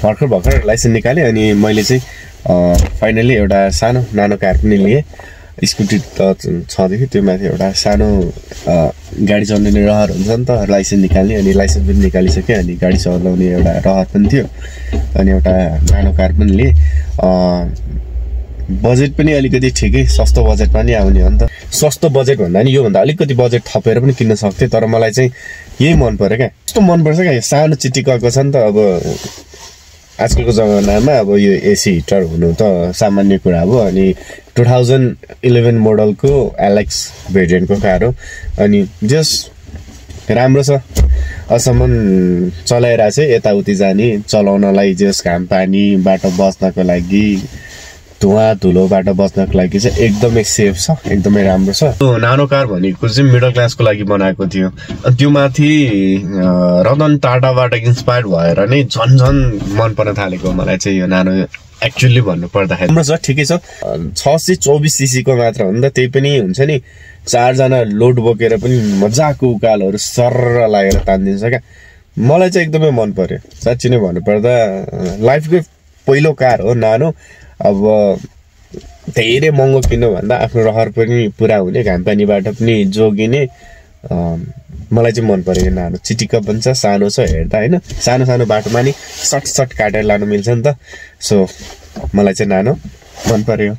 भर्खर लाइसेन्स निकालेँ अनि मैले चाहिँ फाइनली एउटा सानो नानो कार पनि लिएँ। स्कुटी त छँदैथ्यो, त्यो माथि एउटा सानो गाडी चलाउने रहर हुन्छ नि त, लाइसेन्स निकाल्ने। अनि लाइसेन्स पनि निकालिसकेँ, अनि गाडी चलाउने एउटा रहर पनि थियो। अनि एउटा नानो कार पनि लिएँ। बजेट पनि अलिकति ठिकै, सस्तो बजेटमा नि आउने हो नि त। सस्तो बजेट भन्दा नि योभन्दा अलिकति बजेट थपेर पनि किन्न सक्थेँ, तर मलाई चाहिँ यही मन पर्यो क्या। कस्तो मनपर्छ क्या, यो सानो चिटिक्कको छ नि त। अब आजकलको जमानामा अब यो एसी हिटर हुनु त सामान्य कुरा हो। अनि 2011 मोडलको एलेक्स भेरिएन्टको कार हो। अनि जस राम्रो छ, अहिलेसम्म चलाइरहेको छ। यताउति जाने चलाउनलाई जस घाम पानी बाटो बस्नको लागि, धुवा धुलोबाट बच्नको लागि चाहिँ एकदमै सेफ छ, एकदमै राम्रो छ। नानो कार भनेको चाहिँ मिडल क्लासको लागि बनाएको थियो। त्यो माथि रतन टाटाबाट इन्सपायर्ड भएर नै झन् मन पर्न थालेको मलाई चाहिँ यो नानो। एक्चुअली भन्नु पर्दाखेरि राम्रो छ, ठिकै छ। 624 सीसीको मात्र हो नि त, त्यही पनि हुन्छ नि 4 जना लोड बोकेर पनि मजाको उकालहरू सर्र लागेर तानिदिन्छ क्या। मलाई चाहिँ एकदमै मन पर्यो साँच्चै नै भन्नुपर्दा। लाइफकै पहिलो कार हो नानो। अब धेरै महँगो किन्नु भन्दा आफ्नो रहर पनि पुरा हुने, घाम पानीबाट पनि जोगिने। मलाई चाहिँ मन पर्यो यो नानो। चिटिक्क पनि छ, सानो छ हेर्दा होइन। सानो बाटोमा नि सट काटेर लानु मिल्छ नि त। सो मलाई चाहिँ नानो मन पर्यो।